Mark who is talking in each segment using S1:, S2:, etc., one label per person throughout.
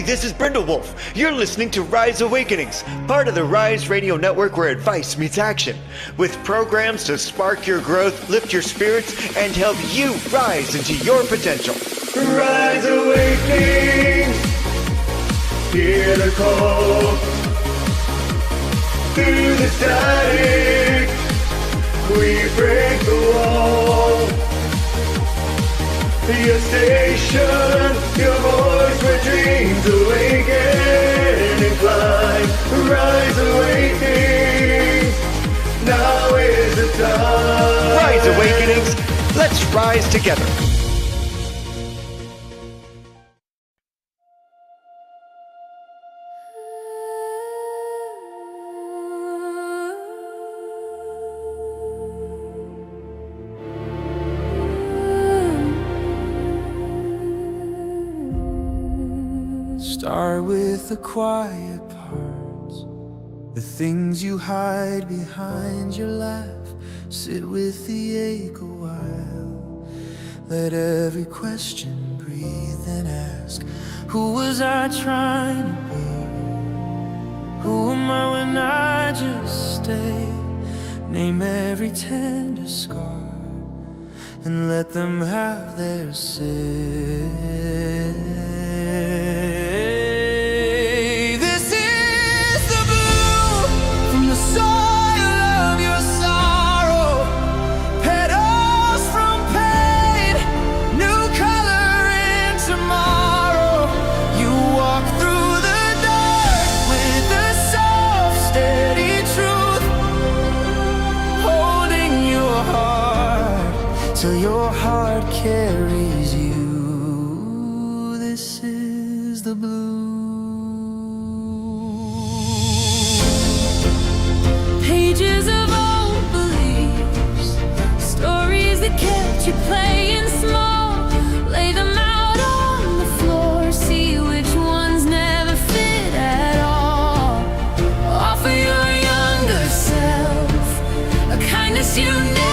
S1: this is Brindle Wolf. You're listening to Rise Awakenings, part of the Rise Radio Network where advice meets action, with programs to spark your growth, lift your spirits, and help you rise into your potential. Rise Awakenings, hear the call, through the static, we break the wall. Your station, your voice where dreams awaken and climb. Rise Awakenings, now is the time. Rise Awakenings, let's rise together.
S2: Start with the quiet parts, the things you hide behind your laugh. Sit with the ache a while. Let every question breathe and ask, who was I trying to be? Who am I when I just stay? Name every tender scar and let them have their say. Till your heart carries you. This is the blue. Pages of old beliefs, stories that kept you playing small. Lay them out on the floor, see which ones never fit at all. Offer your younger self a kindness you never.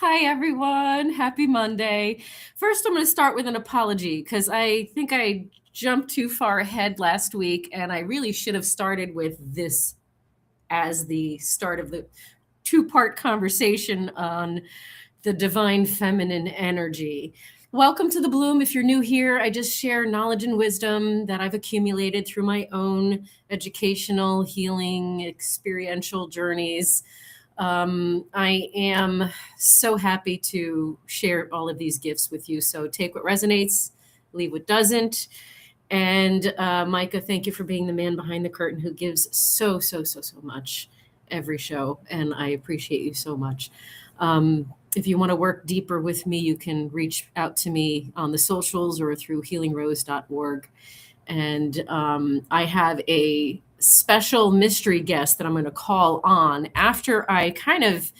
S3: Hi, everyone. Happy Monday. First, I'm going to start with an apology because I think I jumped too far ahead last week, and I really should have started with this as the start of the two-part conversation on the divine feminine energy. Welcome to The Bloom. If you're new here, I just share knowledge and wisdom that I've accumulated through my own educational, healing, experiential journeys. I am so happy to share all of these gifts with you. So take what resonates, leave what doesn't. And Micah, thank you for being the man behind the curtain who gives so much every show. And I appreciate you so much. If you want to work deeper with me, you can reach out to me on the socials or through healingrose.org. And I have a special mystery guest that I'm going to call on after I kind of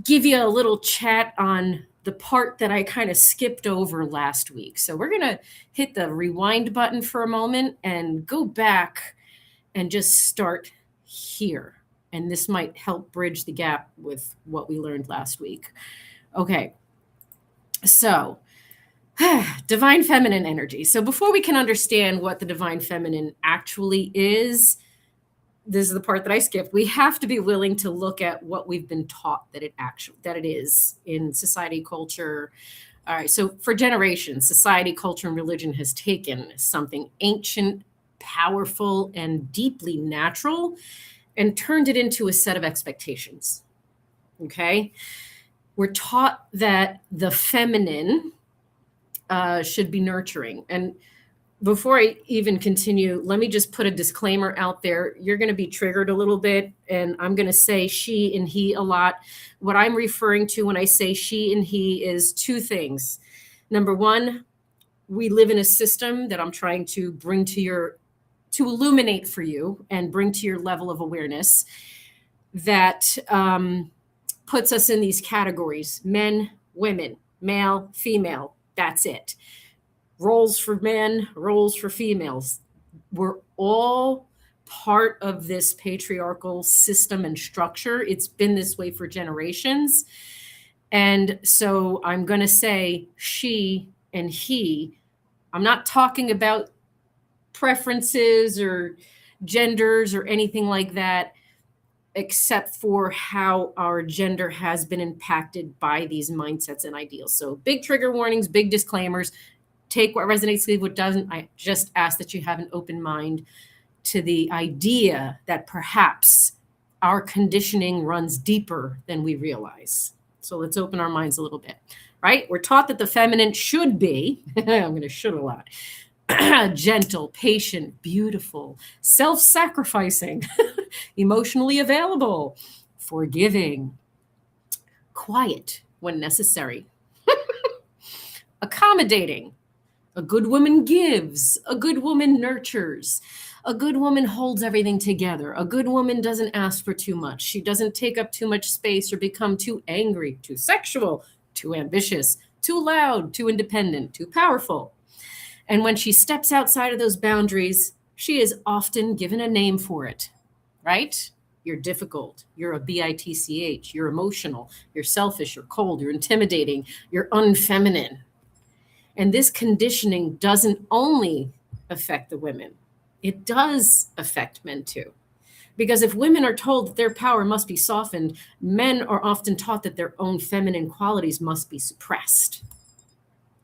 S3: give you a little chat on the part that I kind of skipped over last week. So we're going to hit the rewind button for a moment and go back and just start here. And this might help bridge the gap with what we learned last week. Okay. So divine feminine energy. So before we can understand what the divine feminine actually is, this is the part that I skipped. We have to be willing to look at what we've been taught that it is in society, culture. All right. So for generations, society, culture, and religion has taken something ancient, powerful, and deeply natural and turned it into a set of expectations. Okay. We're taught that the feminine should be nurturing. And before I even continue, let me just put a disclaimer out there. You're going to be triggered a little bit, and I'm going to say she and he a lot. What I'm referring to when I say she and he is two things. Number one, we live in a system that I'm trying to bring to illuminate for you and bring to your level of awareness that puts us in these categories: men, women, male, female. That's it. Roles for men, roles for females. We're all part of this patriarchal system and structure. It's been this way for generations. And so I'm going to say she and he. I'm not talking about preferences or genders or anything like that, except for how our gender has been impacted by these mindsets and ideals. So big trigger warnings, big disclaimers. Take what resonates, leave what doesn't. I just ask that you have an open mind to the idea that perhaps our conditioning runs deeper than we realize. So let's open our minds a little bit, right? We're taught that the feminine should be, I'm going to should a lot, gentle, patient, beautiful, self-sacrificing, emotionally available, forgiving, quiet when necessary, accommodating. A good woman gives. A good woman nurtures. A good woman holds everything together. A good woman doesn't ask for too much. She doesn't take up too much space or become too angry, too sexual, too ambitious, too loud, too independent, too powerful. And when she steps outside of those boundaries, she is often given a name for it, right? You're difficult. You're a bitch. You're emotional. You're selfish. You're cold. You're intimidating. You're unfeminine. And this conditioning doesn't only affect the women. It does affect men too. Because if women are told that their power must be softened, men are often taught that their own feminine qualities must be suppressed.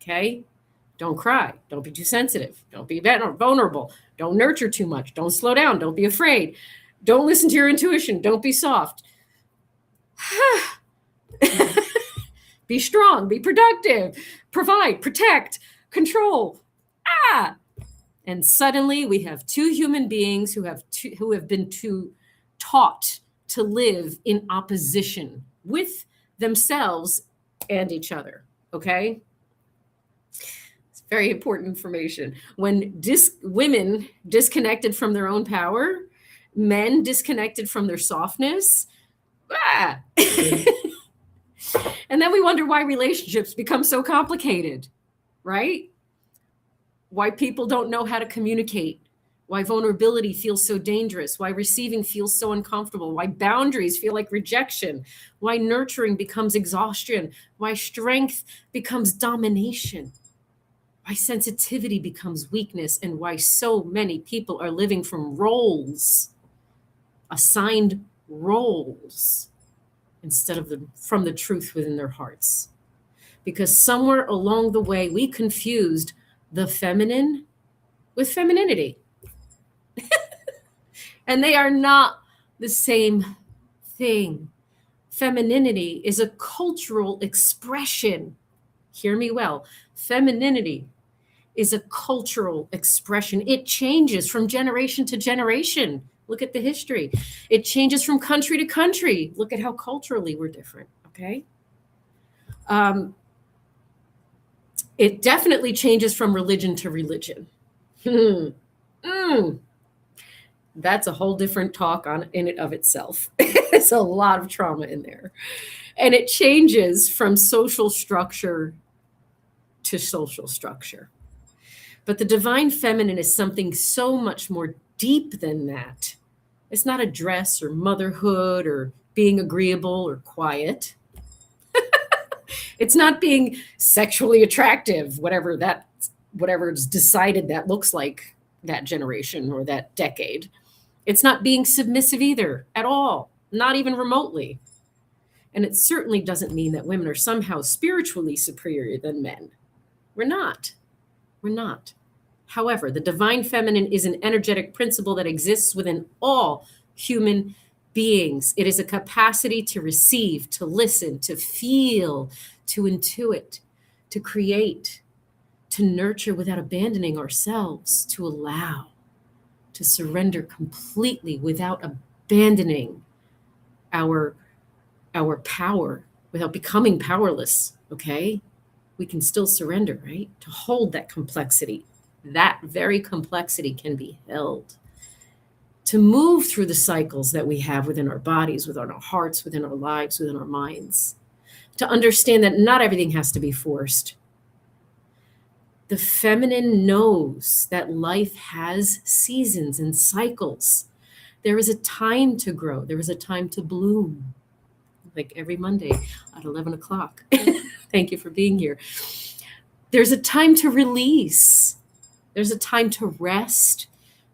S3: Okay? Don't cry. Don't be too sensitive. Don't be vulnerable. Don't nurture too much. Don't slow down. Don't be afraid. Don't listen to your intuition. Don't be soft. Be strong, be productive, provide, protect, control. And suddenly we have two human beings who have been taught to live in opposition with themselves and each other. Okay? It's very important information. When women disconnected from their own power, men disconnected from their softness, and then we wonder why relationships become so complicated, right? Why people don't know how to communicate, why vulnerability feels so dangerous, why receiving feels so uncomfortable, why boundaries feel like rejection, why nurturing becomes exhaustion, why strength becomes domination, why sensitivity becomes weakness, and why so many people are living from roles assigned roles instead of from the truth within their hearts. Because somewhere along the way, we confused the feminine with femininity. And they are not the same thing. Femininity is a cultural expression. Hear me well. Femininity is a cultural expression. It changes from generation to generation. Look at the history. It changes from country to country. Look at how culturally we're different, okay? It definitely changes from religion to religion. That's a whole different talk in it of itself. There's a lot of trauma in there. And it changes from social structure to social structure. But the divine feminine is something so much more deep than that. It's not a dress or motherhood or being agreeable or quiet. It's not being sexually attractive, whatever it's decided that looks like that generation or that decade. It's not being submissive either at all, not even remotely. And it certainly doesn't mean that women are somehow spiritually superior than men. We're not. We're not. However, the divine feminine is an energetic principle that exists within all human beings. It is a capacity to receive, to listen, to feel, to intuit, to create, to nurture without abandoning ourselves, to allow, to surrender completely without abandoning our power, without becoming powerless, okay? We can still surrender, right? To hold that complexity. That very complexity can be held. To move through the cycles that we have within our bodies, within our hearts, within our lives, within our minds. To understand that not everything has to be forced. The feminine knows that life has seasons and cycles. There is a time to grow. There is a time to bloom. Like every Monday at 11 o'clock. Thank you for being here. There's a time to release. There's a time to rest.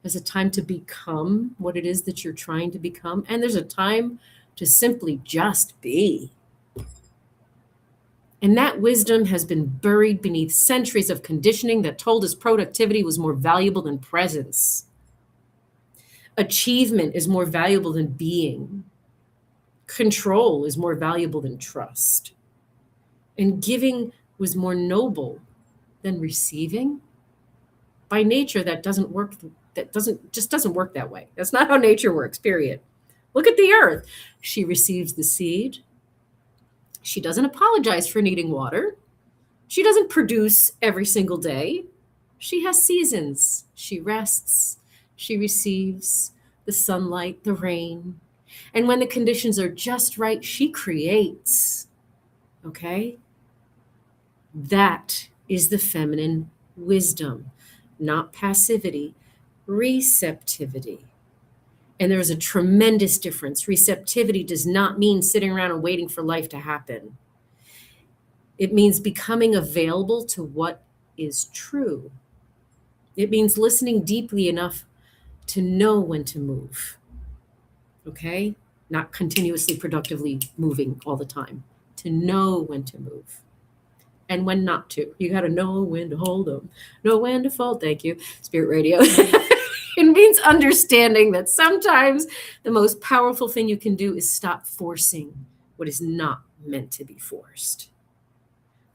S3: There's a time to become what it is that you're trying to become. And there's a time to simply just be. And that wisdom has been buried beneath centuries of conditioning that told us productivity was more valuable than presence. Achievement is more valuable than being. Control is more valuable than trust. And giving was more noble than receiving. By nature, that doesn't work. Just doesn't work that way. That's not how nature works, period. Look at the earth. She receives the seed. She doesn't apologize for needing water. She doesn't produce every single day. She has seasons. She rests. She receives the sunlight, the rain. And when the conditions are just right, she creates. Okay? That is the feminine wisdom, not passivity, receptivity. And there's a tremendous difference. Receptivity does not mean sitting around and waiting for life to happen. It means becoming available to what is true. It means listening deeply enough to know when to move. Okay? Not continuously productively moving all the time. To know when to move and when not to. You got to know when to hold them, know when to fold. Thank you, Spirit Radio. It means understanding that sometimes the most powerful thing you can do is stop forcing what is not meant to be forced.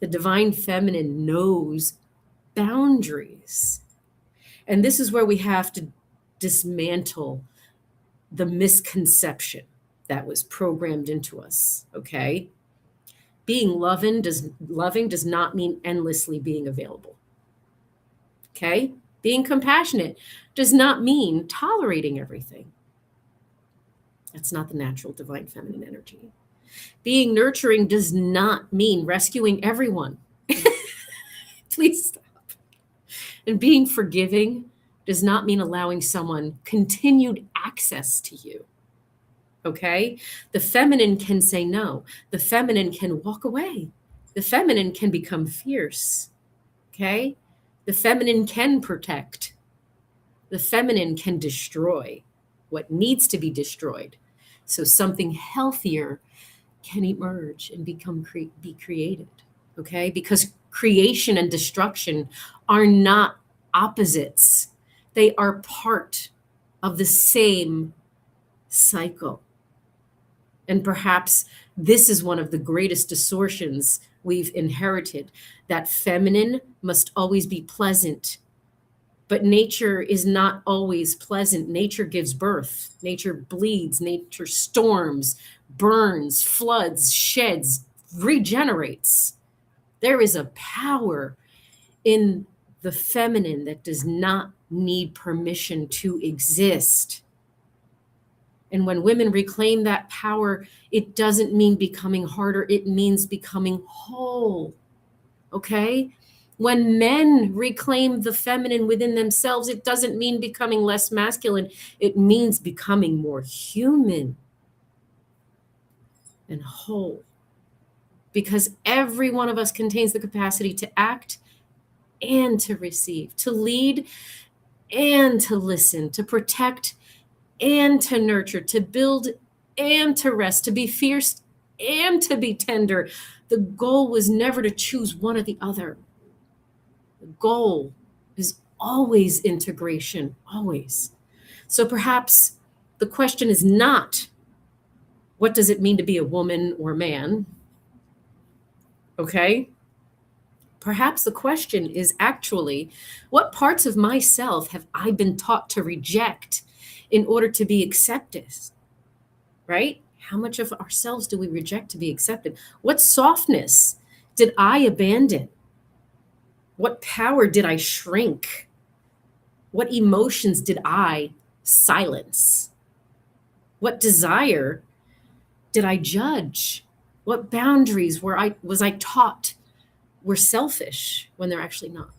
S3: The divine feminine knows boundaries. And this is where we have to dismantle the misconception that was programmed into us, okay? Being loving does not mean endlessly being available, okay? Being compassionate does not mean tolerating everything. That's not the natural divine feminine energy. Being nurturing does not mean rescuing everyone. Please stop. And being forgiving does not mean allowing someone continued access to you. Okay? The feminine can say no. The feminine can walk away. The feminine can become fierce. Okay? The feminine can protect. The feminine can destroy what needs to be destroyed so something healthier can emerge and be created. Okay, because creation and destruction are not opposites, they are part of the same cycle. And perhaps this is one of the greatest distortions we've inherited, that feminine must always be pleasant. But nature is not always pleasant. Nature gives birth, nature bleeds, nature storms, burns, floods, sheds, regenerates. There is a power in the feminine that does not need permission to exist. And when women reclaim that power, it doesn't mean becoming harder, it means becoming whole. Okay? When men reclaim the feminine within themselves, it doesn't mean becoming less masculine, it means becoming more human and whole. Because every one of us contains the capacity to act and to receive, to lead and to listen, to protect and to nurture, to build and to rest, to be fierce and to be tender. The goal was never to choose one or the other. The goal is always integration, always. So perhaps the question is not, what does it mean to be a woman or a man? Okay? Perhaps the question is actually, what parts of myself have I been taught to reject in order to be accepted? Right? How much of ourselves do we reject to be accepted? What softness did I abandon? What power did I shrink? What emotions did I silence? What desire did I judge? What boundaries was I taught were selfish when they're actually not?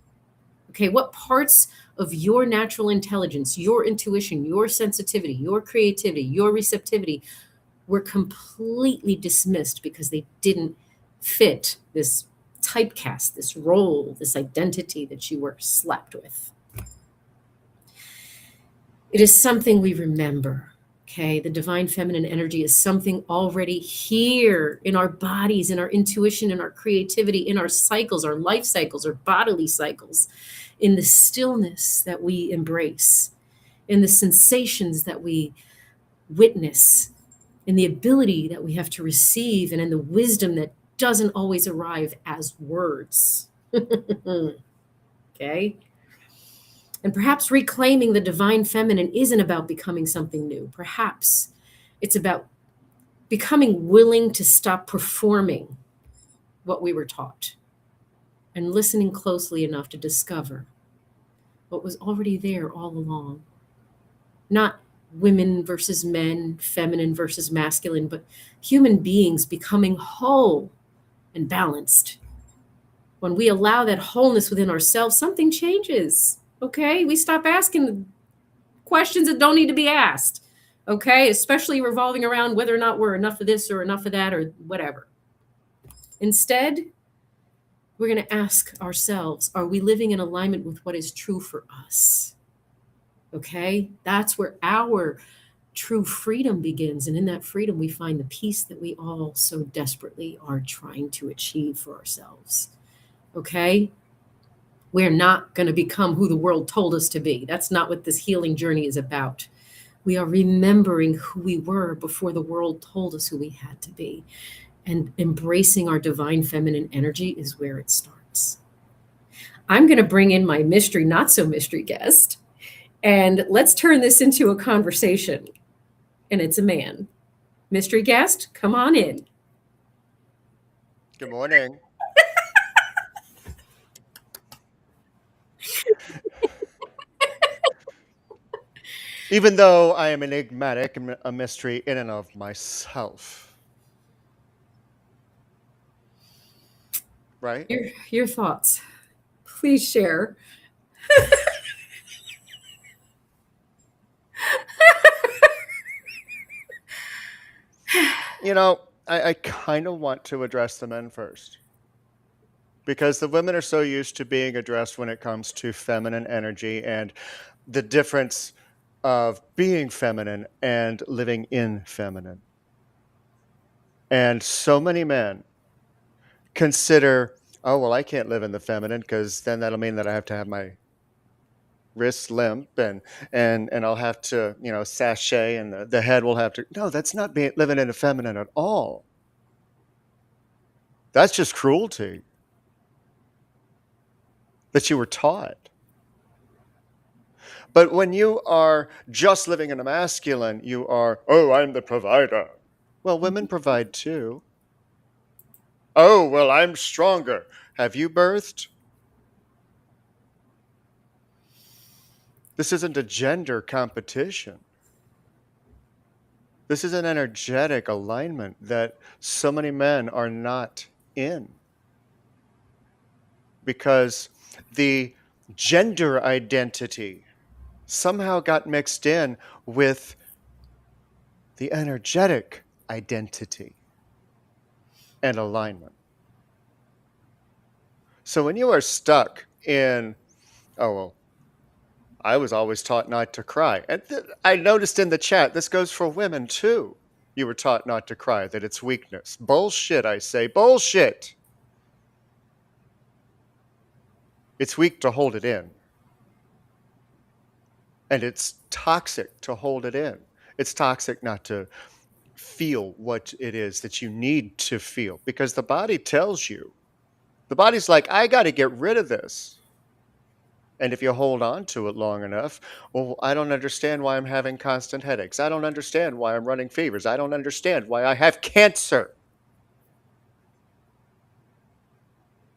S3: Okay, what parts of your natural intelligence, your intuition, your sensitivity, your creativity, your receptivity were completely dismissed because they didn't fit this typecast, this role, this identity that you were slapped with? It is something we remember. Okay, the divine feminine energy is something already here in our bodies, in our intuition, in our creativity, in our cycles, our life cycles, our bodily cycles, in the stillness that we embrace, in the sensations that we witness, in the ability that we have to receive, and in the wisdom that doesn't always arrive as words. Okay? And perhaps reclaiming the divine feminine isn't about becoming something new. Perhaps it's about becoming willing to stop performing what we were taught and listening closely enough to discover what was already there all along. Not women versus men, feminine versus masculine, but human beings becoming whole and balanced. When we allow that wholeness within ourselves, something changes. Okay? We stop asking questions that don't need to be asked. Okay? Especially revolving around whether or not we're enough of this or enough of that or whatever. Instead, we're going to ask ourselves, are we living in alignment with what is true for us? Okay? That's where our true freedom begins. And in that freedom, we find the peace that we all so desperately are trying to achieve for ourselves. Okay? We're not going to become who the world told us to be. That's not what this healing journey is about. We are remembering who we were before the world told us who we had to be. And embracing our divine feminine energy is where it starts. I'm going to bring in my mystery, not so mystery guest, and let's turn this into a conversation. And it's a man. Mystery guest, come on in.
S1: Good morning. Even though I am enigmatic and a mystery in and of myself. Right?
S3: Your thoughts. Please share.
S1: You know, I kind of want to address the men first. Because the women are so used to being addressed when it comes to feminine energy and the difference of being feminine and living in feminine. And so many men consider, oh, well, I can't live in the feminine because then that'll mean that I have to have my wrists limp and I'll have to, sashay and the head will have to. No, that's not living in the feminine at all. That's just cruelty that you were taught. But when you are just living in a masculine, you are, oh, I'm the provider. Well, women provide too. Oh, well, I'm stronger. Have you birthed? This isn't a gender competition. This is an energetic alignment that so many men are not in. Because the gender identity somehow got mixed in with the energetic identity and alignment. So when you are stuck in, oh, well, I was always taught not to cry. And I noticed in the chat, this goes for women too. You were taught not to cry, that it's weakness. Bullshit, I say. Bullshit. It's weak to hold it in. And it's toxic to hold it in. It's toxic not to feel what it is that you need to feel, because the body tells you. The body's like, I got to get rid of this. And if you hold on to it long enough, well, I don't understand why I'm having constant headaches. I don't understand why I'm running fevers. I don't understand why I have cancer.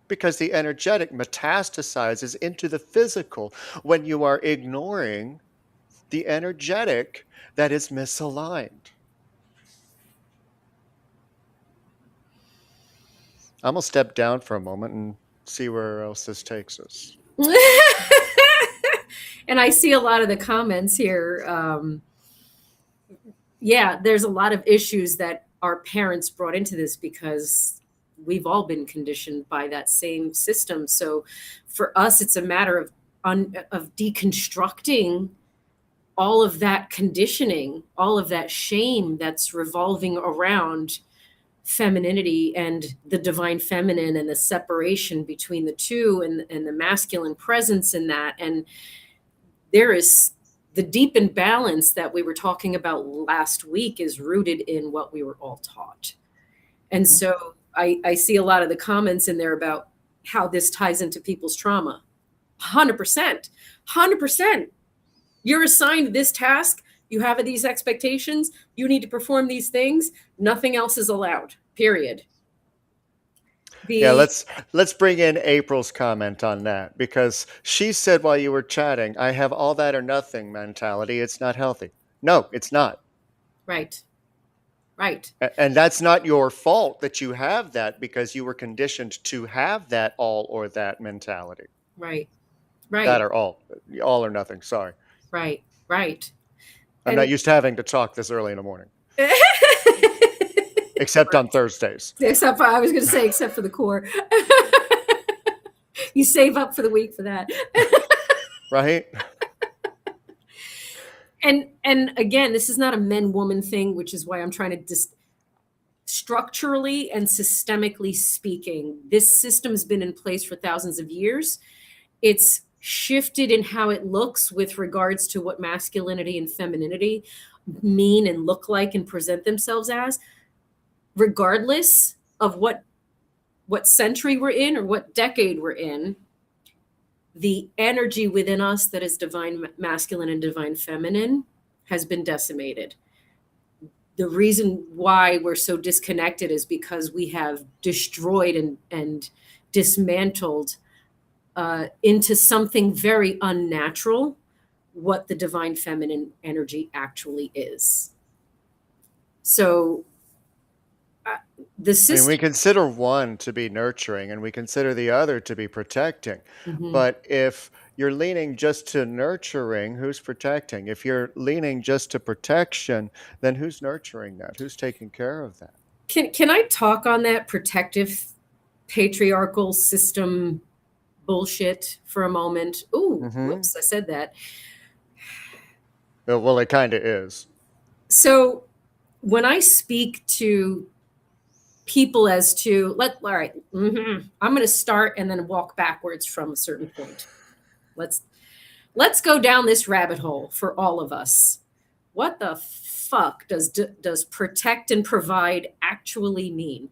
S1: Because the energetic metastasizes into the physical when you are ignoring the energetic that is misaligned. I'm going to step down for a moment and see where else this takes us.
S3: And I see a lot of the comments here. There's a lot of issues that our parents brought into this because we've all been conditioned by that same system. So for us, it's a matter of deconstructing all of that conditioning, all of that shame that's revolving around femininity and the divine feminine and the separation between the two and the masculine presence in that. And there is the deep imbalance that we were talking about last week is rooted in what we were all taught. And so I see a lot of the comments in there about how this ties into people's trauma. 100%. You're assigned this task. You have these expectations. You need to perform these things. Nothing else is allowed, period.
S1: Let's bring in April's comment on that, because she said while you were chatting, I have all that or nothing mentality. It's not healthy. No, it's not.
S3: Right.
S1: And that's not your fault that you have that, because you were conditioned to have that all or that mentality.
S3: Right.
S1: That or all or nothing. Sorry.
S3: Right.
S1: I'm not used to having to talk this early in the morning. Except on Thursdays.
S3: Except for the core. You save up for the week for that.
S1: Right?
S3: And again, this is not a men-woman thing, which is why I'm trying to structurally and systemically speaking, this system's been in place for thousands of years. It's shifted in how it looks with regards to what masculinity and femininity mean and look like and present themselves as, regardless of what century we're in or what decade we're in. The energy within us that is divine masculine and divine feminine has been decimated. The reason why we're so disconnected is because we have destroyed and dismantled into something very unnatural what the divine feminine energy actually is. So the system.
S1: We consider one to be nurturing and we consider the other to be protecting. Mm-hmm. But if you're leaning just to nurturing, who's protecting? If you're leaning just to protection, then who's nurturing that? Who's taking care of that?
S3: Can I talk on that protective patriarchal system bullshit for a moment? Ooh, Whoops, I said that.
S1: Well, it kind of is.
S3: So when I speak to people as to all right, I'm going to start and then walk backwards from a certain point. Let's go down this rabbit hole for all of us. What the fuck does protect and provide actually mean?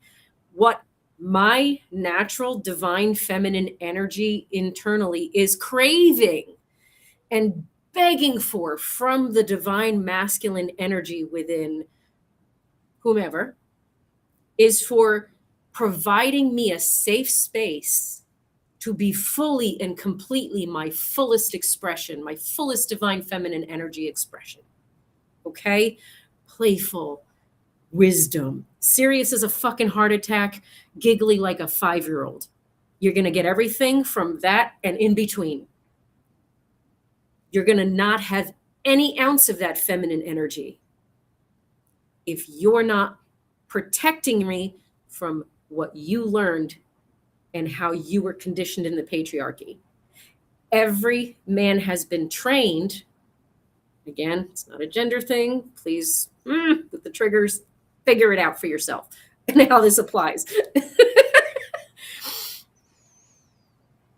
S3: What my natural divine feminine energy internally is craving and begging for from the divine masculine energy within whomever is for providing me a safe space to be fully and completely my fullest expression, my fullest divine feminine energy expression. Okay? Playful, wisdom, serious as a fucking heart attack, giggly like a 5-year-old. You're going to get everything from that and in between. You're going to not have any ounce of that feminine energy if you're not protecting me from what you learned and how you were conditioned in the patriarchy. Every man has been trained. Again, it's not a gender thing. Please, with the triggers, figure it out for yourself and how this applies.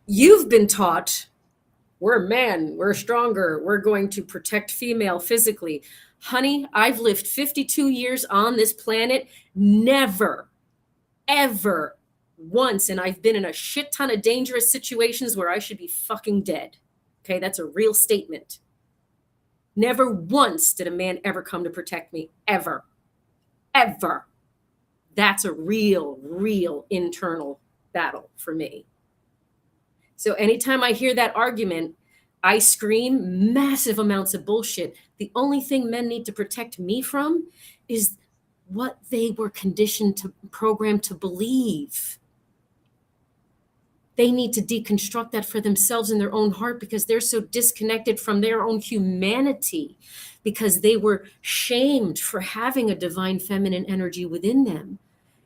S3: You've been taught we're men, we're stronger, we're going to protect female physically. Honey, I've lived 52 years on this planet, never, ever once, and I've been in a shit ton of dangerous situations where I should be fucking dead. Okay, that's a real statement. Never once did a man ever come to protect me, ever, ever. That's a real, real internal battle for me. So anytime I hear that argument, I scream massive amounts of bullshit. The only thing men need to protect me from is what they were conditioned to, programmed to believe. They need to deconstruct that for themselves in their own heart because they're so disconnected from their own humanity because they were shamed for having a divine feminine energy within them.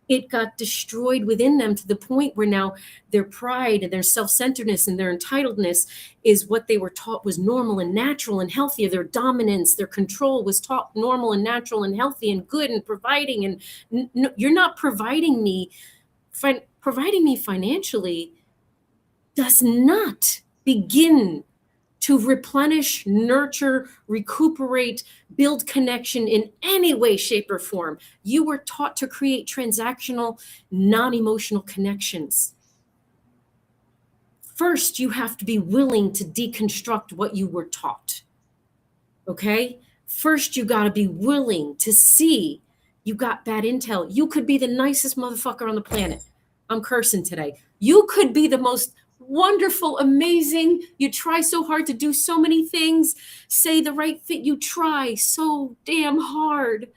S3: It got destroyed within them to the point where now their pride and their self-centeredness and their entitledness is what they were taught was normal and natural and healthy. Their dominance, their control was taught normal and natural and healthy and good and providing. And you're not providing me financially does not begin to replenish, nurture, recuperate, build connection in any way, shape, or form. You were taught to create transactional, non-emotional connections. First, you have to be willing to deconstruct what you were taught. Okay? First, you got to be willing to see you got bad intel. You could be the nicest motherfucker on the planet. I'm cursing today. You could be the most wonderful, amazing. You try so hard to do so many things, say the right thing. You try so damn hard.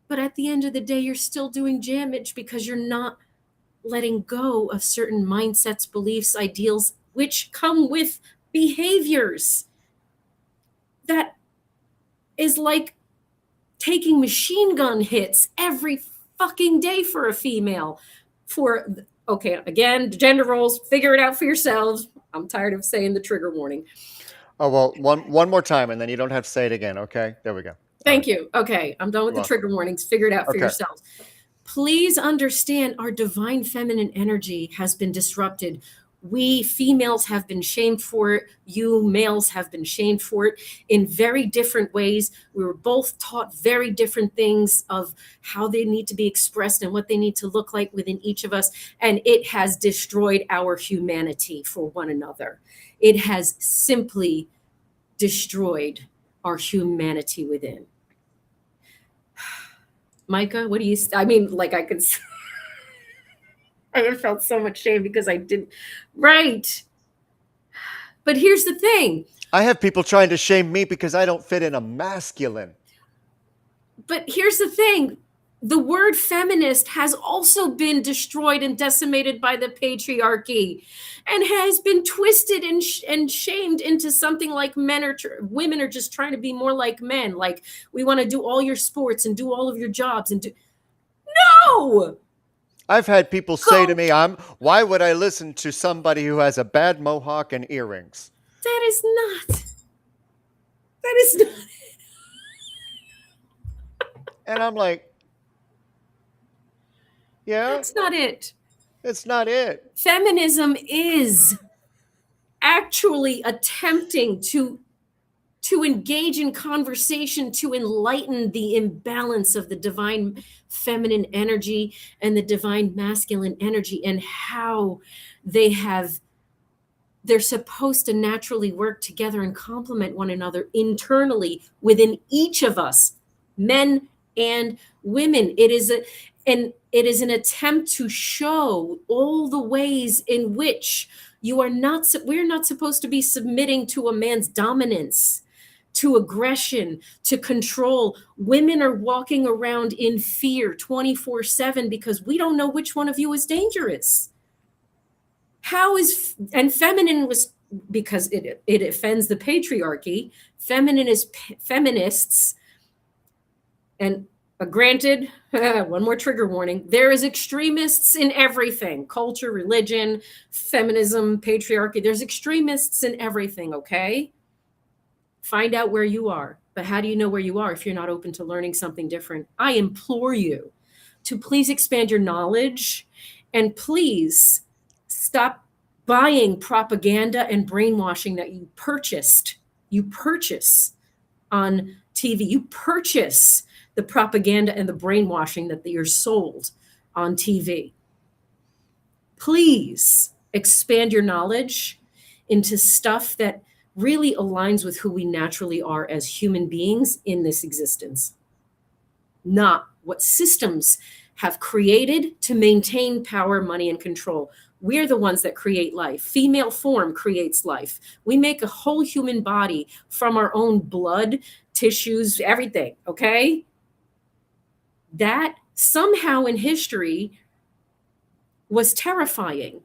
S3: But at the end of the day, you're still doing damage because you're not letting go of certain mindsets, beliefs, ideals, which come with behaviors. That is like taking machine gun hits every fucking day for a female. Okay, again, gender roles, figure it out for yourselves. I'm tired of saying the trigger warning.
S1: Oh, well, one more time, and then you don't have to say it again, okay? There we go.
S3: Thank you. Okay, I'm done with the trigger warnings. Figure it out for yourselves. Please understand our divine feminine energy has been disrupted. We females have been shamed for it. You males have been shamed for it in very different ways. We were both taught very different things of how they need to be expressed and what they need to look like within each of us. And it has destroyed our humanity for one another. It has simply destroyed our humanity within. Micah, what do you, I mean, like I could, I have felt so much shame because I didn't. Right. But here's the thing.
S1: I have people trying to shame me because I don't fit in a masculine.
S3: But here's the thing. The word feminist has also been destroyed and decimated by the patriarchy and has been twisted and shamed into something like women are just trying to be more like men. Like we want to do all your sports and do all of your jobs and do. No!
S1: I've had people say to me, why would I listen to somebody who has a bad mohawk and earrings?
S3: That is not it.
S1: And I'm like, yeah,
S3: That's not it.
S1: it's not it.
S3: Feminism is actually attempting to engage in conversation to enlighten the imbalance of the divine feminine energy and the divine masculine energy, and how they have they're supposed to naturally work together and complement one another internally within each of us, men and women. It is an attempt to show all the ways in which we're not supposed to be submitting to a man's dominance, to aggression, to control. Women are walking around in fear 24/7 because we don't know which one of you is dangerous. And feminine was, because it offends the patriarchy. Feminists, and granted, one more trigger warning, there is extremists in everything: culture, religion, feminism, patriarchy. There's extremists in everything. Okay, find out where you are. But how do you know where you are if you're not open to learning something different? I implore you to please expand your knowledge, and please stop buying propaganda and brainwashing that you purchase on TV. You purchase the propaganda and the brainwashing that you're sold on TV. Please expand your knowledge into stuff that really aligns with who we naturally are as human beings in this existence, not what systems have created to maintain power, money, and control. We're the ones that create life. Female form creates life. We make a whole human body from our own blood, tissues, everything, okay? That somehow in history was terrifying.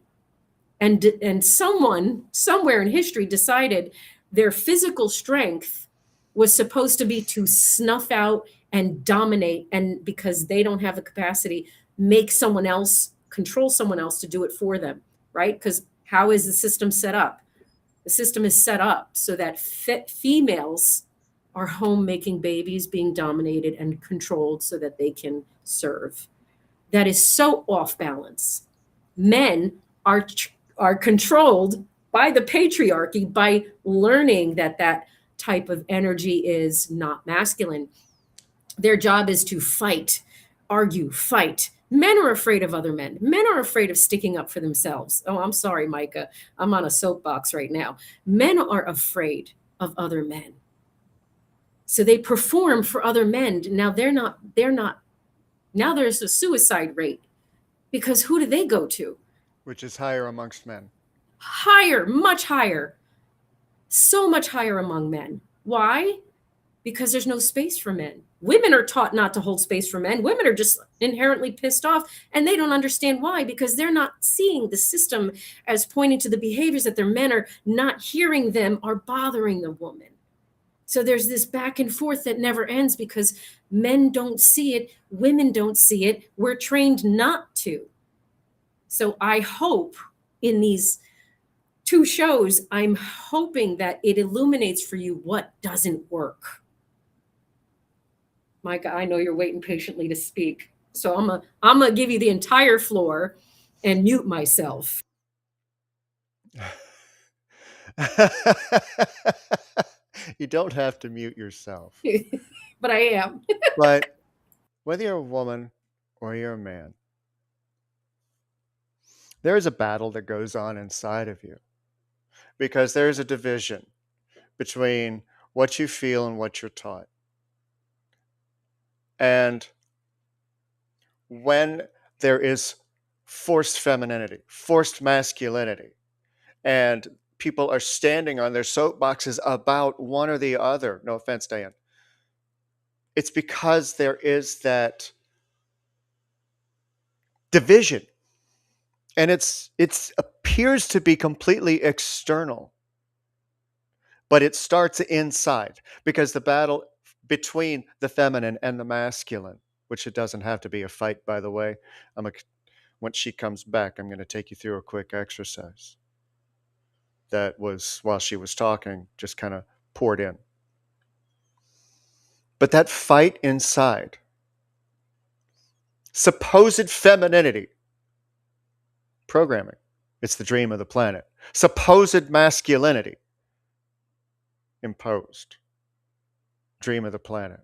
S3: And someone somewhere in history decided their physical strength was supposed to be to snuff out and dominate, and because they don't have the capacity, make someone else control someone else to do it for them, right? Because how is the system set up? The system is set up so that females are home making babies, being dominated and controlled so that they can serve. That is so off balance. Men are controlled by the patriarchy by learning that type of energy is not masculine. Their job is to fight, argue, fight. Men are afraid of other men. Men are afraid of sticking up for themselves. Oh, I'm sorry, Micah. I'm on a soapbox right now. Men are afraid of other men. So they perform for other men. Now now there's a suicide rate because who do they go to?
S1: Which is higher amongst men.
S3: Higher, much higher. So much higher among men. Why? Because there's no space for men. Women are taught not to hold space for men. Women are just inherently pissed off, and they don't understand why, because they're not seeing the system as pointing to the behaviors that their men are not hearing them are bothering the woman. So there's this back and forth that never ends because men don't see it, women don't see it. We're trained not to. So I hope in these 2 shows, I'm hoping that it illuminates for you what doesn't work. Micah, I know you're waiting patiently to speak. So I'm gonna give you the entire floor and mute myself.
S1: You don't have to mute yourself.
S3: But I am.
S1: But whether you're a woman or you're a man, there is a battle that goes on inside of you because there is a division between what you feel and what you're taught. And when there is forced femininity, forced masculinity, and people are standing on their soapboxes about one or the other, no offense, Diane, it's because there is that division. And it appears to be completely external, but it starts inside because the battle between the feminine and the masculine, which it doesn't have to be a fight, by the way. Once she comes back, I'm going to take you through a quick exercise that was, while she was talking, just kind of poured in. But that fight inside Supposed femininity, programming. It's the dream of the planet. Supposed masculinity, imposed, dream of the planet.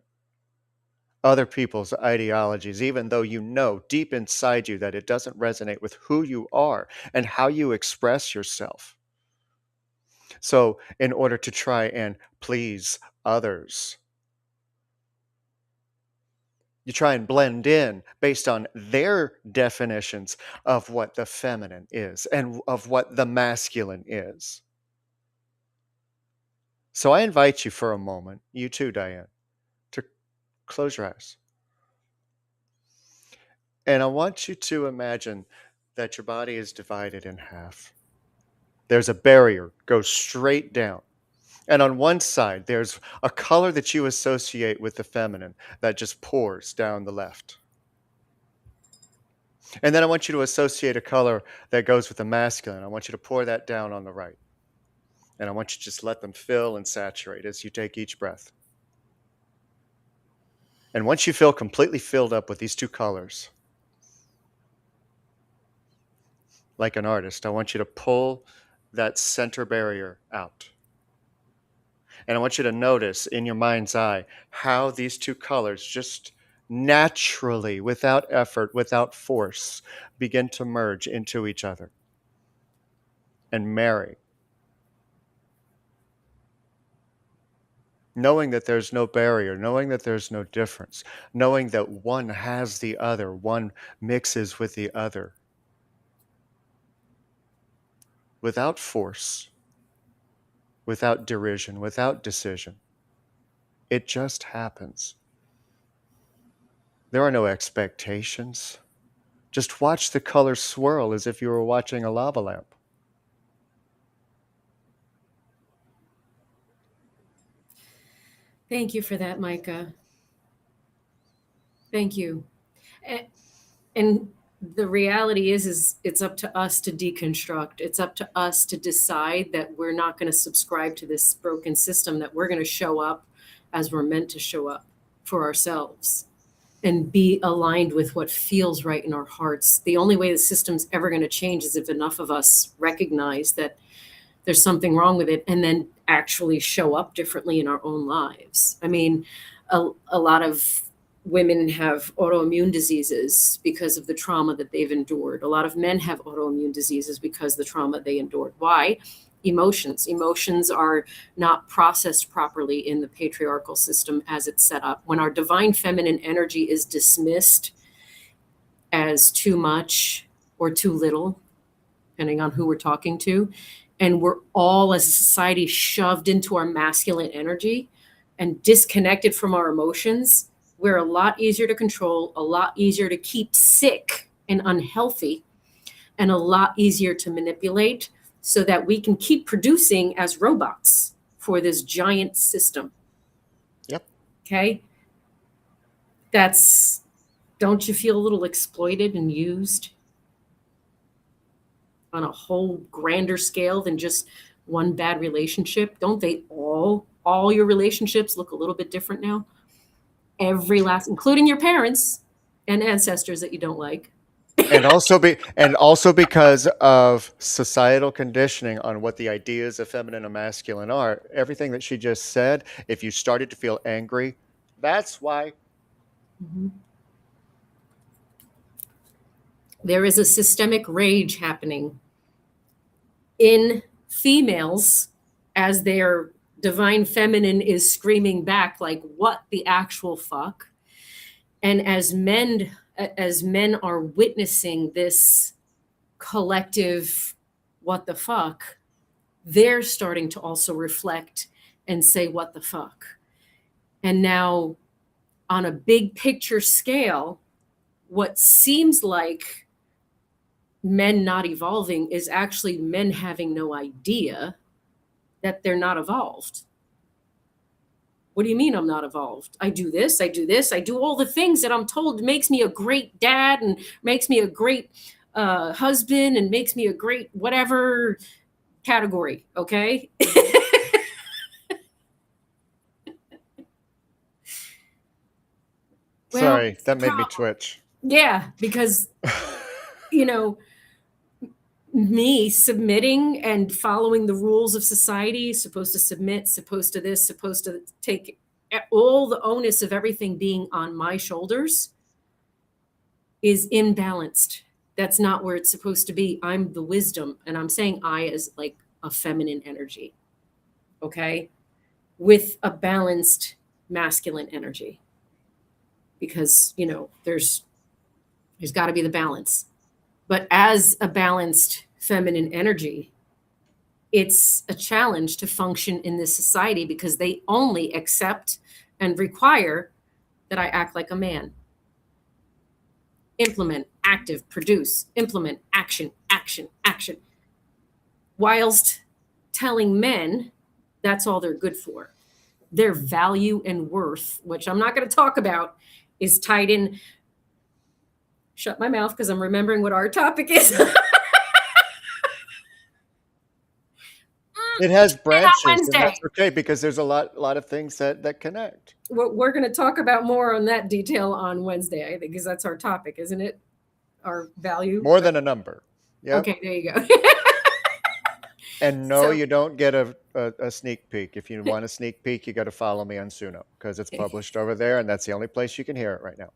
S1: Other people's ideologies, even though you know deep inside you that it doesn't resonate with who you are and how you express yourself. So, in order to try and please others, you try and blend in based on their definitions of what the feminine is and of what the masculine is. So I invite you for a moment, you too, Diane, to close your eyes. And I want you to imagine that your body is divided in half. There's a barrier, goes straight down. And on one side, there's a color that you associate with the feminine that just pours down the left. And then I want you to associate a color that goes with the masculine. I want you to pour that down on the right. And I want you to just let them fill and saturate as you take each breath. And once you feel completely filled up with these two colors, like an artist, I want you to pull that center barrier out. And I want you to notice in your mind's eye how these two colors just naturally, without effort, without force, begin to merge into each other and marry. Knowing that there's no barrier, knowing that there's no difference, knowing that one has the other, one mixes with the other. Without force, without derision, without decision. It just happens. There are no expectations. Just watch the colors swirl as if you were watching a lava lamp.
S3: Thank you for that, Micah. Thank you. And the reality is it's up to us to deconstruct. It's up to us to decide that we're not going to subscribe to this broken system, that we're going to show up as we're meant to show up for ourselves and be aligned with what feels right in our hearts. The only way the system's ever going to change is if enough of us recognize that there's something wrong with it and then actually show up differently in our own lives. I mean, a lot of women have autoimmune diseases because of the trauma that they've endured. A lot of men have autoimmune diseases because of the trauma they endured. Why? Emotions. Emotions are not processed properly in the patriarchal system as it's set up. When our divine feminine energy is dismissed as too much or too little, depending on who we're talking to, and we're all as a society shoved into our masculine energy and disconnected from our emotions, we're a lot easier to control, a lot easier to keep sick and unhealthy, and a lot easier to manipulate so that we can keep producing as robots for this giant system.
S1: Yep.
S3: Okay? Don't you feel a little exploited and used on a whole grander scale than just one bad relationship? Don't they all your relationships look a little bit different now? Every last, including your parents and ancestors that you don't like.
S1: And also because of societal conditioning on what the ideas of feminine and masculine are, everything that she just said, if you started to feel angry, that's why.
S3: Mm-hmm. There is a systemic rage happening in females as their divine feminine is screaming back like, what the actual fuck? And as men are witnessing this collective what the fuck, they're starting to also reflect and say what the fuck. And now on a big picture scale, what seems like men not evolving is actually men having no idea that they're not evolved. What do you mean I'm not evolved? I do this, I do all the things that I'm told makes me a great dad and makes me a great husband and makes me a great whatever category, okay?
S1: Sorry, that made me twitch.
S3: Yeah, because, you know, me submitting and following the rules of society, supposed to submit, supposed to this, supposed to take all the onus of everything being on my shoulders is imbalanced. That's not where it's supposed to be. I'm the wisdom, and I'm saying I as like a feminine energy, okay, with a balanced masculine energy, because there's got to be the balance. But as a balanced feminine energy, it's a challenge to function in this society because they only accept and require that I act like a man. Implement, active, produce, implement, action, action, action. Whilst telling men that's all they're good for. Their value and worth, which I'm not going to talk about, is tied in. Shut my mouth because I'm remembering what our topic is.
S1: It has
S3: That
S1: branches, and
S3: Wednesday.
S1: that's okay because there's a lot of things that connect.
S3: We're going to talk about more on that detail on Wednesday, I think, because that's our topic, isn't it? Our value.
S1: More than a number. Yep.
S3: Okay, there you go.
S1: And no,
S3: So
S1: you don't get a sneak peek. If you want a sneak peek, you got to follow me on Suno because it's published over there, and that's the only place you can hear it right now.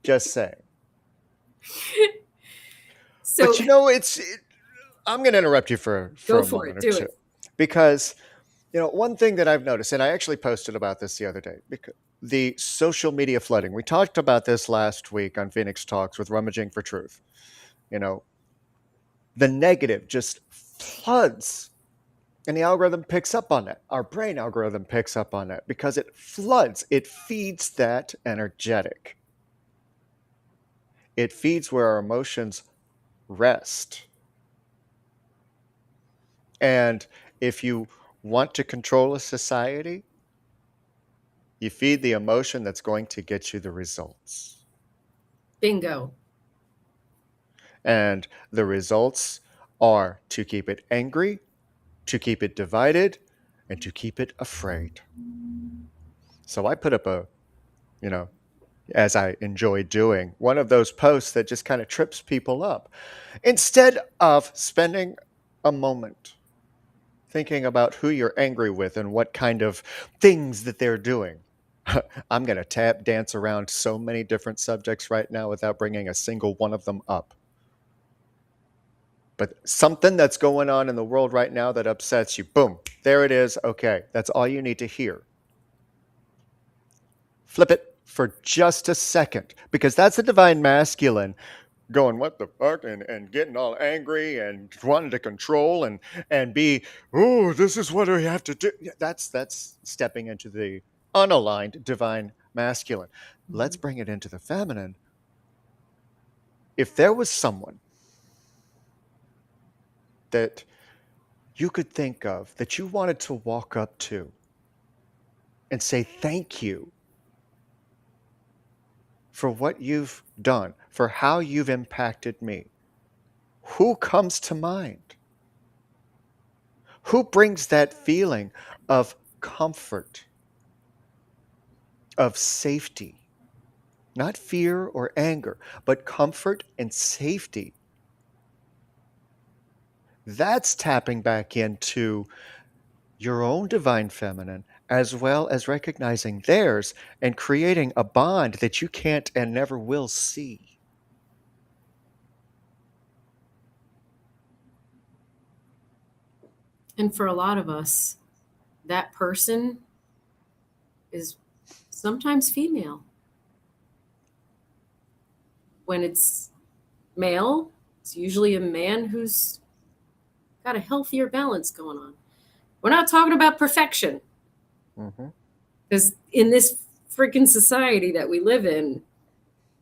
S1: Just saying.
S3: So
S1: But I'm going to interrupt you for
S3: go
S1: a
S3: for it.
S1: moment or
S3: Do
S1: two,
S3: it.
S1: because one thing that I've noticed, and I actually posted about this the other day, because the social media flooding. We talked about this last week on Phoenix Talks with Rummaging for Truth. The negative just floods, and the algorithm picks up on that. Our brain algorithm picks up on that because it floods. It feeds that energetic. It feeds where our emotions rest. And if you want to control a society, you feed the emotion that's going to get you the results.
S3: Bingo.
S1: And the results are to keep it angry, to keep it divided, and to keep it afraid. So I put up as I enjoy doing, one of those posts that just kind of trips people up. Instead of spending a moment thinking about who you're angry with and what kind of things that they're doing, I'm going to tap dance around so many different subjects right now without bringing a single one of them up. But something that's going on in the world right now that upsets you, boom, there it is. Okay, that's all you need to hear. Flip it for just a second, because that's the divine masculine going, what the fuck, and getting all angry and wanting to control and be, oh, this is what we have to do. That's stepping into the unaligned divine masculine. Let's bring it into the feminine. If there was someone that you could think of that you wanted to walk up to and say thank you for what you've done, for how you've impacted me, who comes to mind? Who brings that feeling of comfort, of safety? Not fear or anger, but comfort and safety. That's tapping back into your own divine feminine, as well as recognizing theirs and creating a bond that you can't and never will see.
S3: And for a lot of us, that person is sometimes female. When it's male, it's usually a man who's got a healthier balance going on. We're not talking about perfection. Because in this freaking society that we live in,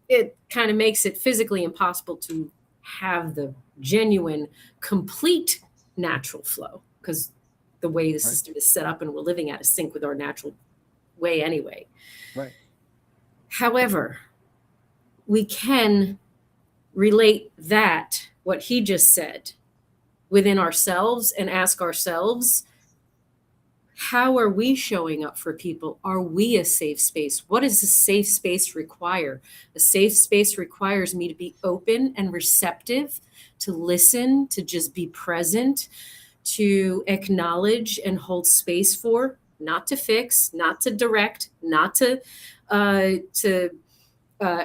S3: it kind of makes it physically impossible to have the genuine, complete natural flow, because the way the system is set up and we're living out of sync with our natural way anyway.
S1: Right.
S3: However, we can relate that, what he just said, within ourselves and ask ourselves, How are we showing up for people? Are we a safe space? What does a safe space require? A safe space requires me to be open and receptive, to listen, to just be present, to acknowledge and hold space for, not to fix, not to direct, not to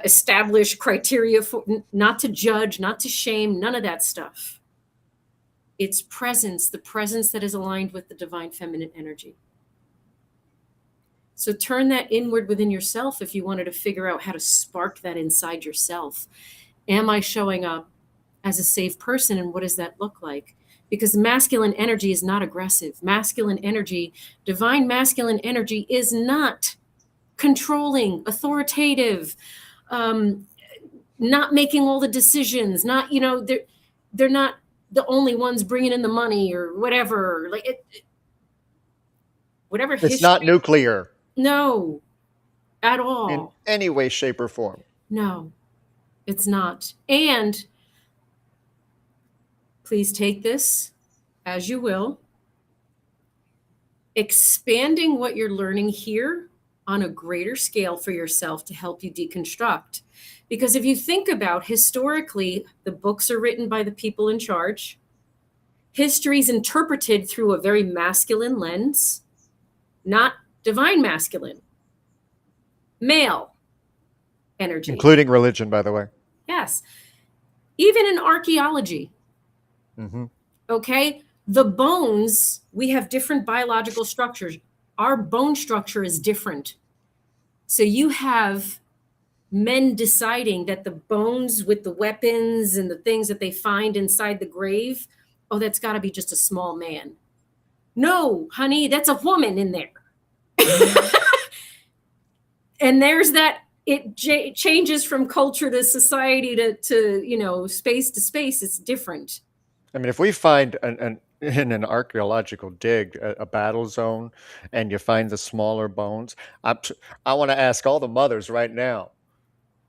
S3: establish criteria for, not to judge, not to shame, none of that stuff. It's presence, the presence that is aligned with the divine feminine energy. So turn that inward within yourself if you wanted to figure out how to spark that inside yourself. Am I showing up as a safe person, and what does that look like? Because masculine energy is not aggressive. Masculine energy, divine masculine energy, is not controlling, authoritative, not making all the decisions, not, they're not the only ones bringing in the money or whatever. Like whatever
S4: It's
S3: history.
S4: not nuclear.
S3: No, at all.
S4: In any way, shape, or form.
S3: No, it's not. And please take this as you will. Expanding what you're learning here on a greater scale for yourself to help you deconstruct. Because if you think about historically, the books are written by the people in charge. History is interpreted through a very masculine lens, not divine masculine, male energy.
S4: Including religion, by the way.
S3: Yes. Even in archaeology.
S4: Mm-hmm.
S3: Okay. The bones, we have different biological structures. Our bone structure is different. So you have men deciding that the bones with the weapons and the things that they find inside the grave, oh, that's got to be just a small man. No, honey, that's a woman in there. And there's that, it changes from culture to society to space to space. It's different.
S4: I mean, if we find in an archaeological dig a battle zone and you find the smaller bones, I want to ask all the mothers right now,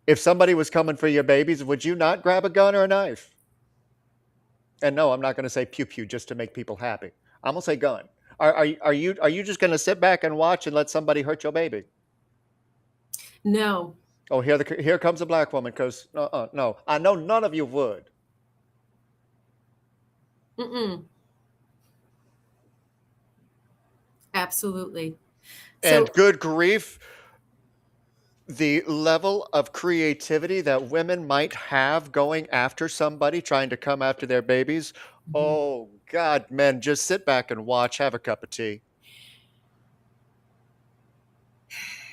S4: if somebody was coming for your babies, would you not grab a gun or a knife? And no, I'm not going to say pew pew just to make people happy. I'm going to say gun. Are you just going to sit back and watch and let somebody hurt your baby?
S3: No.
S4: Oh, here comes a black woman, because no, I know none of you would.
S3: Mm-mm. Absolutely.
S4: And good grief, the level of creativity that women might have going after somebody, trying to come after their babies. Mm-hmm. Oh, God, men, just sit back and watch, have a cup of tea.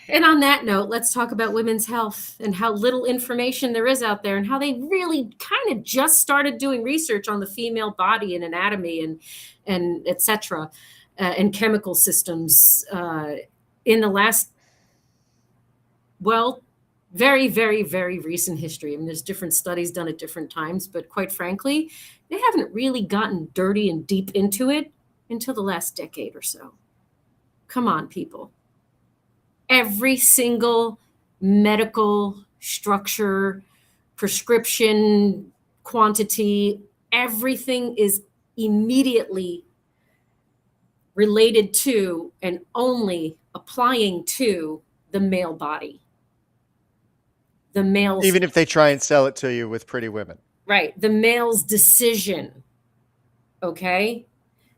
S3: And on that note, let's talk about women's health and how little information there is out there and how they really kind of just started doing research on the female body and anatomy and et cetera, and chemical systems in the last, very, very, very recent history. I mean, there's different studies done at different times, but quite frankly, they haven't really gotten dirty and deep into it until the last decade or so. Come on, people. Every single medical structure, prescription, quantity, everything is immediately related to and only applying to the male body. The male's,
S4: even if they try and sell it to you with Pretty Women.
S3: Right. The male's decision. Okay.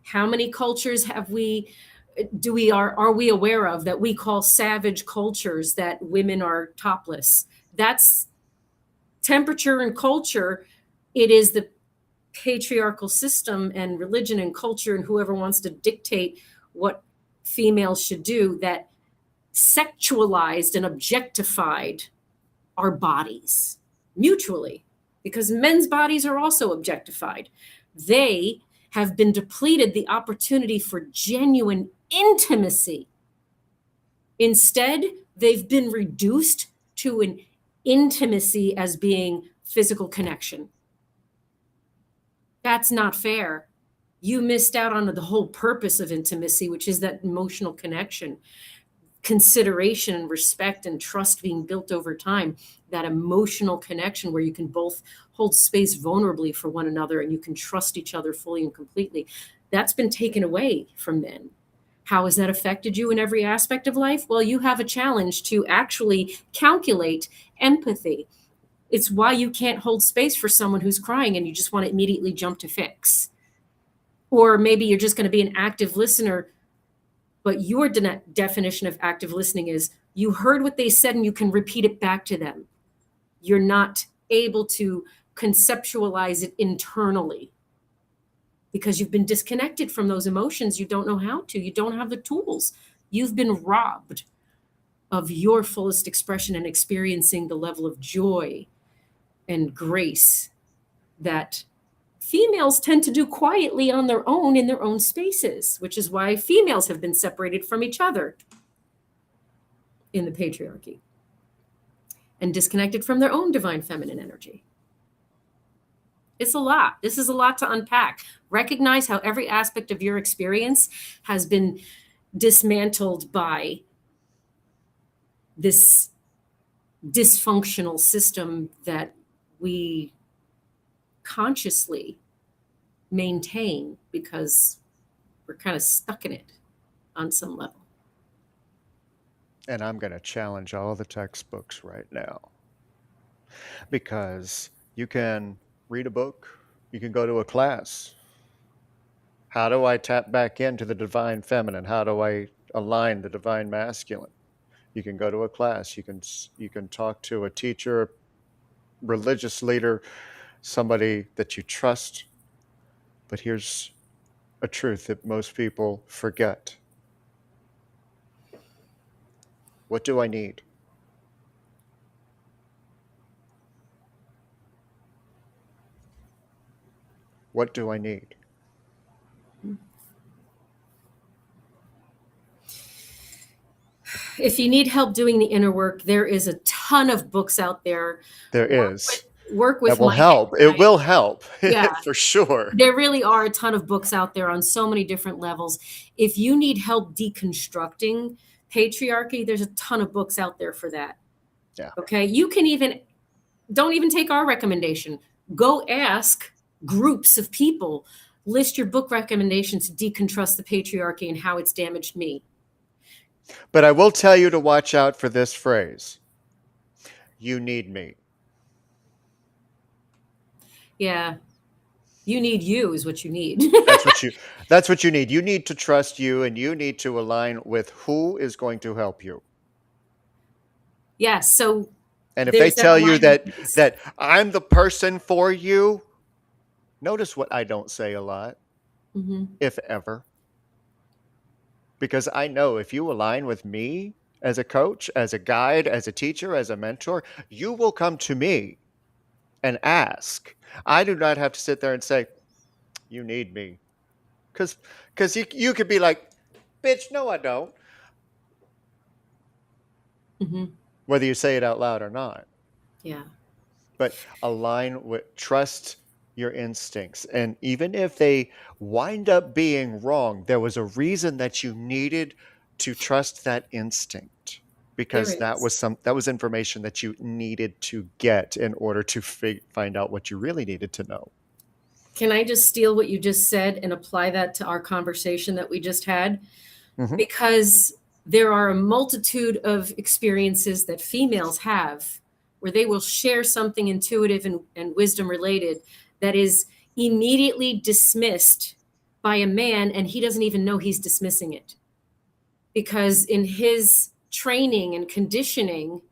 S3: How many cultures are we aware of that we call savage cultures that women are topless? That's temperature and culture. It is the patriarchal system and religion and culture and whoever wants to dictate what females should do that sexualized and objectified our bodies mutually, because men's bodies are also objectified. They have been depleted the opportunity for genuine intimacy. Instead, they've been reduced to an intimacy as being physical connection. That's not fair. You missed out on the whole purpose of intimacy, which is that emotional connection, consideration and respect and trust being built over time, that emotional connection where you can both hold space vulnerably for one another and you can trust each other fully and completely. That's been taken away from men. How has that affected you in every aspect of life? Well, you have a challenge to actually calculate empathy. It's why you can't hold space for someone who's crying and you just want to immediately jump to fix. Or maybe you're just going to be an active listener, but your definition of active listening is you heard what they said and you can repeat it back to them. You're not able to conceptualize it internally because you've been disconnected from those emotions. You don't know how to. You don't have the tools. You've been robbed of your fullest expression and experiencing the level of joy and grace that females tend to do quietly on their own in their own spaces, which is why females have been separated from each other in the patriarchy and disconnected from their own divine feminine energy. It's a lot. This is a lot to unpack. Recognize how every aspect of your experience has been dismantled by this dysfunctional system that we consciously maintain because we're kind of stuck in it on some level.
S4: And I'm going to challenge all the textbooks right now, because you can read a book, you can go to a class. How do I tap back into the divine feminine? How do I align the divine masculine? You can go to a class, you can talk to a teacher, religious leader, somebody that you trust. But here's a truth that most people forget. What do I need? What do I need?
S3: If you need help doing the inner work, there is a ton of books out there.
S4: There is.
S3: Work with
S4: That will
S3: my
S4: help. It will help.
S3: Yeah.
S4: For sure.
S3: There really are a ton of books out there on so many different levels. If you need help deconstructing patriarchy, there's a ton of books out there for that.
S4: Yeah.
S3: Okay. You can don't even take our recommendation. Go ask groups of people, list your book recommendations to deconstruct the patriarchy and how it's damaged me.
S4: But I will tell you to watch out for this phrase. You need me.
S3: Yeah. You need you is what you need.
S4: That's what you need. You need to trust you, and you need to align with who is going to help you.
S3: Yeah. So
S4: and if they tell you that I'm the person for you, notice what I don't say a lot, if ever. Because I know if you align with me as a coach, as a guide, as a teacher, as a mentor, you will come to me and ask. I do not have to sit there and say, you need me. Because you could be like, bitch, no, I don't. Whether you say it out loud or not.
S3: Yeah.
S4: But align with, trust your instincts. And even if they wind up being wrong, there was a reason that you needed to trust that instinct, because that was information that you needed to get in order to find out what you really needed to know.
S3: Can I just steal what you just said and apply that to our conversation that we just had? Because there are a multitude of experiences that females have where they will share something intuitive and wisdom related that is immediately dismissed by a man, and he doesn't even know he's dismissing it. Because in his training and conditioning,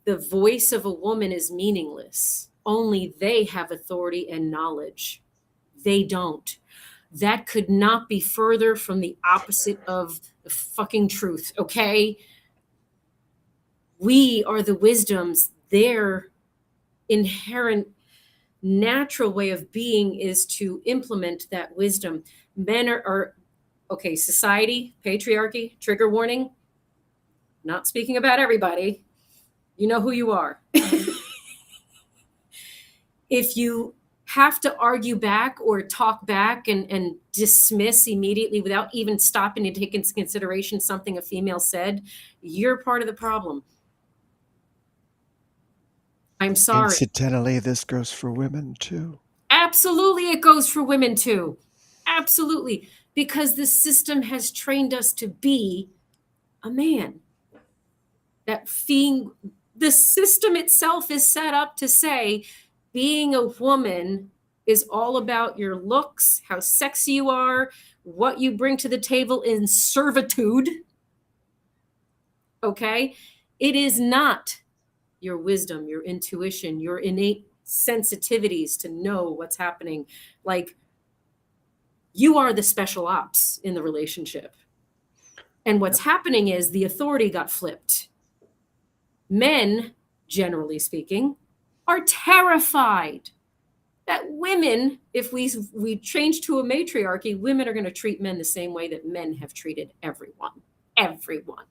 S3: the voice of a woman is meaningless. Only they have authority and knowledge. They don't. That could not be further from the opposite of the fucking truth, okay? We are the wisdoms. Their inherent natural way of being is to implement that wisdom. Men are okay, society, patriarchy, trigger warning. Not speaking about everybody. You know who you are. If you have to argue back or talk back and dismiss immediately without even stopping to take into consideration something a female said, you're part of the problem. I'm sorry.
S4: Incidentally, this goes for women too.
S3: Absolutely, it goes for women too. Absolutely. Because the system has trained us to be a man. The system itself is set up to say being a woman is all about your looks, how sexy you are, what you bring to the table in servitude. Okay? It is not your wisdom, your intuition, your innate sensitivities to know what's happening. Like, you are the special ops in the relationship. And what's happening is the authority got flipped. Men, generally speaking, are terrified that women, if we change to a matriarchy, women are going to treat men the same way that men have treated everyone. Everyone.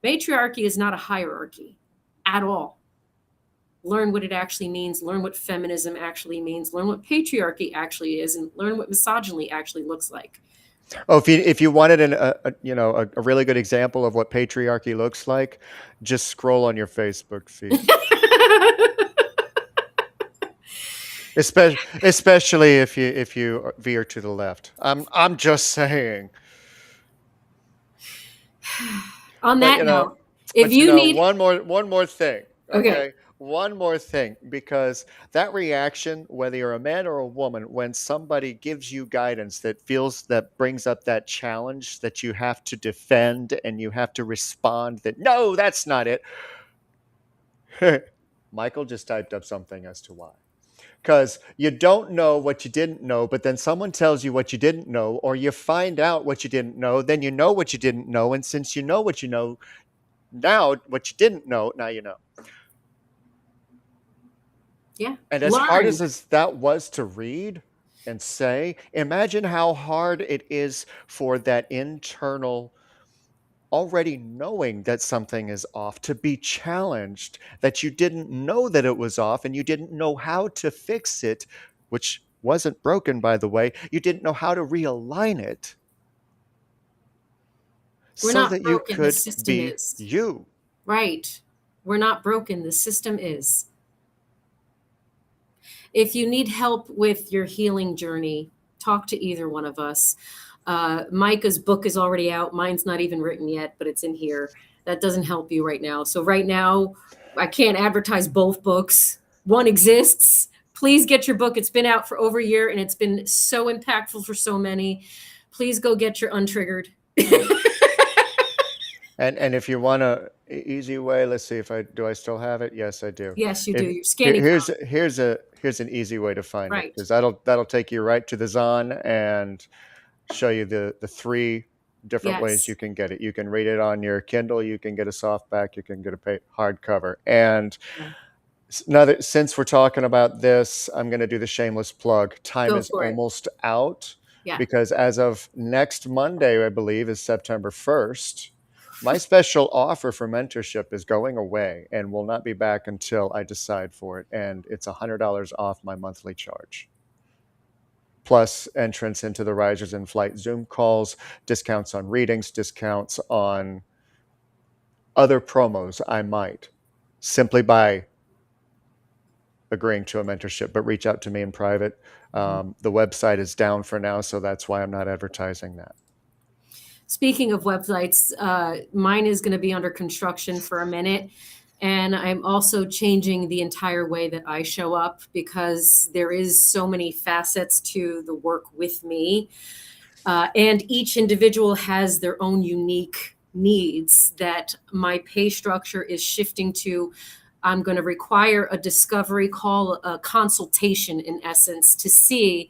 S3: Matriarchy is not a hierarchy at all. Learn what it actually means, learn what feminism actually means, learn what patriarchy actually is, and learn what misogyny actually looks like.
S4: Oh, if you wanted a really good example of what patriarchy looks like, just scroll on your Facebook feed. Especially if you veer to the left. I'm just saying.
S3: On that note, if
S4: But
S3: you need
S4: one more thing.
S3: Okay.
S4: One more thing, because that reaction, whether you're a man or a woman, when somebody gives you guidance that brings up that challenge that you have to defend and you have to respond that, no, that's not it. Michael just typed up something as to why. Because you don't know what you didn't know, but then someone tells you what you didn't know, or you find out what you didn't know, then you know what you didn't know. And since you know what you know now, what you didn't know, now you know.
S3: Yeah.
S4: And as hard as that was to read and say, imagine how hard it is for that internal, already knowing that something is off, to be challenged, that you didn't know that it was off and you didn't know how to fix it, which wasn't broken, by the way. You didn't know how to realign it.
S3: We're
S4: so
S3: not
S4: that you
S3: broken, the
S4: could
S3: system
S4: be
S3: is.
S4: you.
S3: Right. We're not broken, the system is. If you need help with your healing journey, talk to either one of us. Micah's book is already out. Mine's not even written yet, but it's in here. That doesn't help you right now. So right now, I can't advertise both books. One exists. Please get your book. It's been out for over a year, and it's been so impactful for so many. Please go get your Untriggered.
S4: And if you want a easy way, let's see if I still have it. Yes, I do.
S3: Yes, you do. You're scanning.
S4: Here's an easy way to find it, because that'll take you right to the Zon and show you the three different ways you can get it. You can read it on your Kindle, you can get a softback, you can get a hardcover. And now that, since we're talking about this, I'm going to do the shameless plug. Time is almost out, because as of next Monday, I believe, is September 1st, my special offer for mentorship is going away and will not be back until I decide for it. And it's $100 off my monthly charge, plus entrance into the Risers in Flight Zoom calls, discounts on readings, discounts on other promos I might, simply by agreeing to a mentorship. But reach out to me in private. The website is down for now, so that's why I'm not advertising that.
S3: Speaking of websites, mine is going to be under construction for a minute. And I'm also changing the entire way that I show up, because there is so many facets to the work with me. And each individual has their own unique needs that my pay structure is shifting to. I'm going to require a discovery call, a consultation in essence, to see,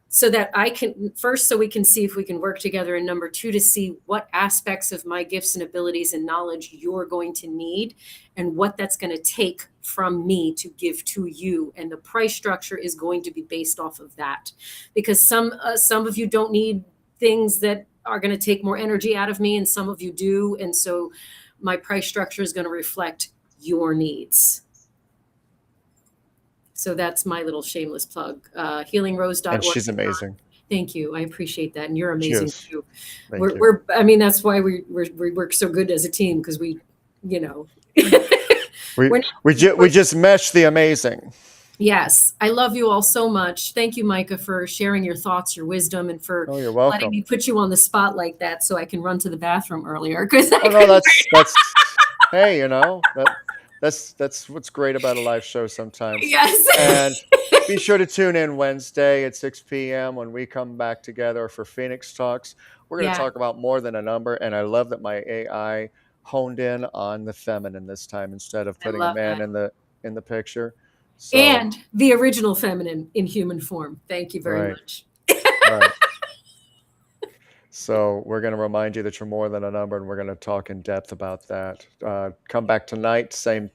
S3: so that I can, first, so we can see if we can work together, and number two, to see what aspects of my gifts and abilities and knowledge you're going to need, and what that's going to take from me to give to you. And the price structure is going to be based off of that, because some of you don't need things that are going to take more energy out of me, and some of you do. And so my price structure is going to reflect your needs. So that's my little shameless plug. Healingrose.org.
S4: And she's amazing.
S3: Thank you. I appreciate that. And you're amazing too.
S4: We're
S3: I mean, that's why we work so good as a team, because we
S4: just mesh the amazing.
S3: Yes, I love you all so much. Thank you, Micah, for sharing your thoughts, your wisdom, and for
S4: Oh, you're
S3: letting
S4: welcome.
S3: me put you on the spot like that so I can run to the bathroom earlier because I
S4: Oh no,
S3: couldn't.
S4: that's hey, that's what's great about a live show sometimes.
S3: Yes.
S4: And be sure to tune in Wednesday at 6 p.m. when we come back together for Phoenix Talks. We're going to
S3: Yeah,
S4: talk about more than a number, and I love that my AI honed in on the feminine this time instead of
S3: I
S4: putting a
S3: love
S4: man
S3: that.
S4: in the picture. So,
S3: And the original feminine in human form. Thank you very
S4: right,
S3: much.
S4: right. So we're going to remind you that you're more than a number, and we're going to talk in depth about that. Come back tonight, same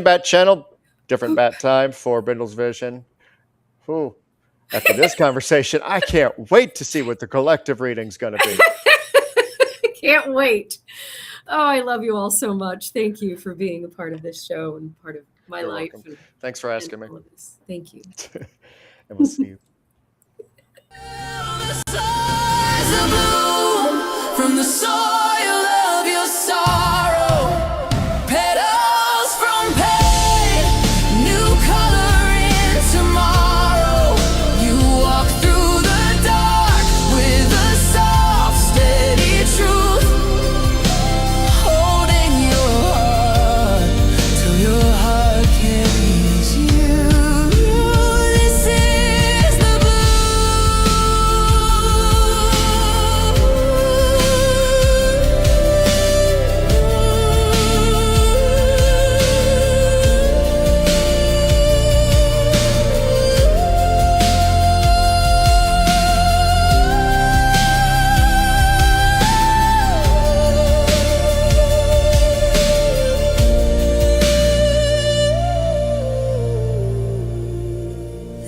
S4: bat channel, different bat time for Brindle's Vision. Whew. After this conversation, I can't wait to see what the collective reading's going to be.
S3: Can't wait. Oh, I love you all so much. Thank you for being a part of this show and part of my
S4: You're
S3: life
S4: welcome.
S3: and
S4: Thanks for asking me,
S3: all of this. Thank you.
S4: and we'll see you.
S2: From the soil of your sorrow, petals from pain, new color in tomorrow. You walk through the dark with a soft, steady truth, holding your heart till your heart carries you. This is the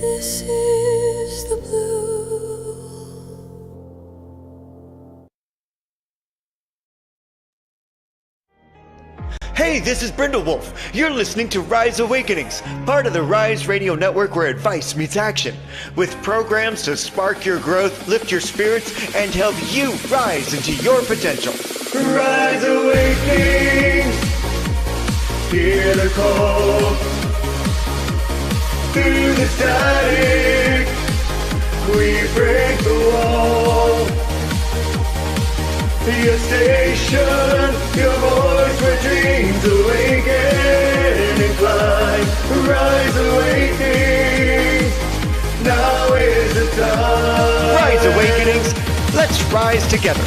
S2: This is the blue.
S1: Hey, this is Brindle Wolf. You're listening to Rise Awakenings, part of the Rise Radio Network where advice meets action, with programs to spark your growth, lift your spirits, and help you rise into your potential. Rise Awakenings, hear the call. Through the static, we break the wall. Your station, your voice where dreams awaken and climb. Rise Awakenings, now is the time. Rise Awakenings, let's rise together.